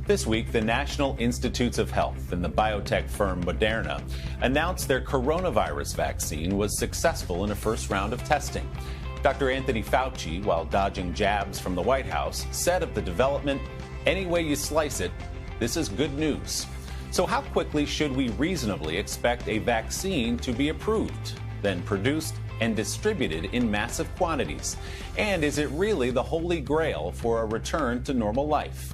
This week, the National Institutes of Health and the biotech firm Moderna announced their coronavirus vaccine was successful in a first round of testing. Dr. Anthony Fauci, while dodging jabs from the White House, said of the development, "Any way you slice it, this is good news." So how quickly should we reasonably expect a vaccine to be approved, then produced and distributed in massive quantities? And is it really the holy grail for a return to normal life?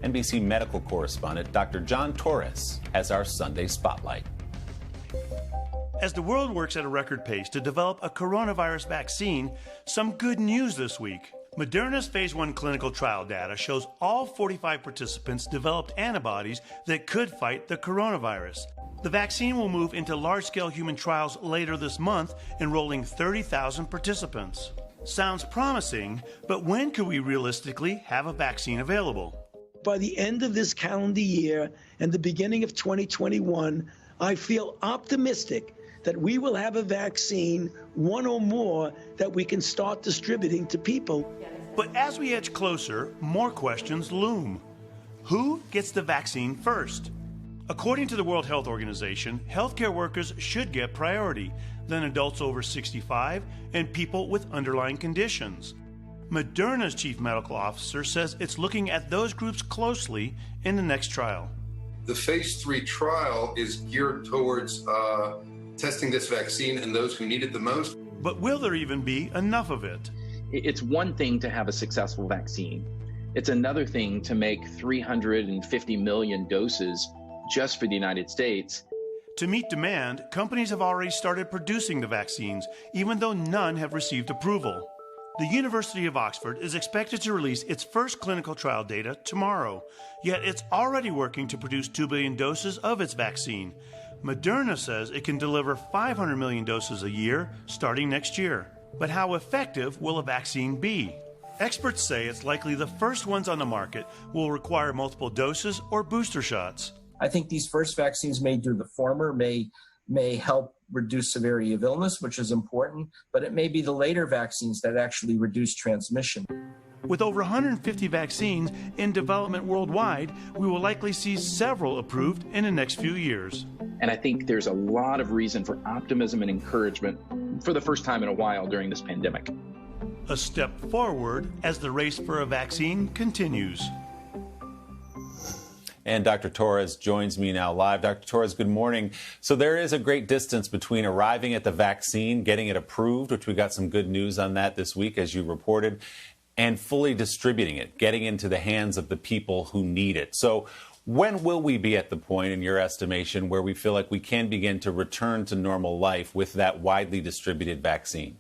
NBC medical correspondent Dr. John Torres has our Sunday Spotlight. As the world works at a record pace to develop a coronavirus vaccine, some good news this week. Moderna's phase 1 clinical trial data shows all 45 participants developed antibodies that could fight the coronavirus. The vaccine will move into large-scale human trials later this month, enrolling 30,000 participants. Sounds promising, but when could we realistically have a vaccine available? By the end of this calendar year and the beginning of 2021, I feel optimistic that we will have a vaccine, one or more, that we can start distributing to people. But as we edge closer, more questions loom. Who gets the vaccine first? According to the World Health Organization, healthcare workers should get priority, then adults over 65 and people with underlying conditions. Moderna's chief medical officer says it's looking at those groups closely in the next trial. The phase 3 trial is geared towards testing this vaccine in those who need it the most. But will there even be enough of it? It's one thing to have a successful vaccine. It's another thing to make 350 million doses just for the United States. To meet demand, companies have already started producing the vaccines, even though none have received approval. The University of Oxford is expected to release its first clinical trial data tomorrow, yet it's already working to produce 2 billion doses of its vaccine. Moderna says it can deliver 500 million doses a year starting next year. But how effective will a vaccine be? Experts say it's likely the first ones on the market will require multiple doses or booster shots. I think these first vaccines may do the former, may help reduce severity of illness, which is important, but it may be the later vaccines that actually reduce transmission. With over 150 vaccines in development worldwide, we will likely see several approved in the next few years. And I think there's a lot of reason for optimism and encouragement for the first time in a while during this pandemic. A step forward as the race for a vaccine continues. And Dr. Torres joins me now live. Dr. Torres, good morning. So there is a great distance between arriving at the vaccine, getting it approved, which we got some good news on that this week, as you reported, and fully distributing it, getting into the hands of the people who need it. So when will we be at the point, in your estimation, where we feel like we can begin to return to normal life with that widely distributed vaccine?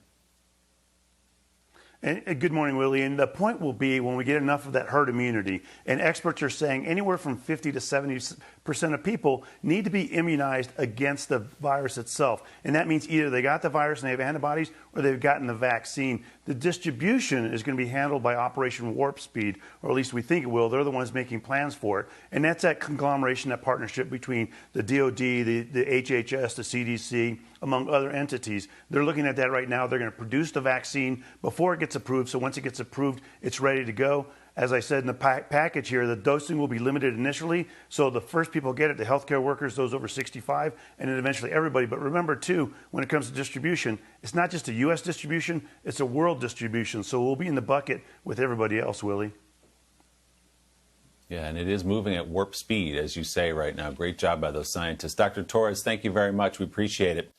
And good morning, Willie. And the point will be when we get enough of that herd immunity. And experts are saying anywhere from 50 to 70% of people need to be immunized against the virus itself. And that means either they got the virus and they have antibodies or they've gotten the vaccine. The distribution is going to be handled by Operation Warp Speed, or at least we think it will. They're the ones making plans for it. And that's that conglomeration, that partnership between the DOD, the HHS, the CDC, among other entities. They're looking at that right now. They're going to produce the vaccine before it gets approved. So once it gets approved, it's ready to go. As I said in the package here, the dosing will be limited initially. So the first people get it, the healthcare workers, those over 65, and then eventually everybody. But remember, too, when it comes to distribution, it's not just a U.S. distribution, it's a world distribution. So we'll be in the bucket with everybody else, Willie. Yeah, and it is moving at warp speed, as you say right now. Great job by those scientists. Dr. Torres, thank you very much. We appreciate it.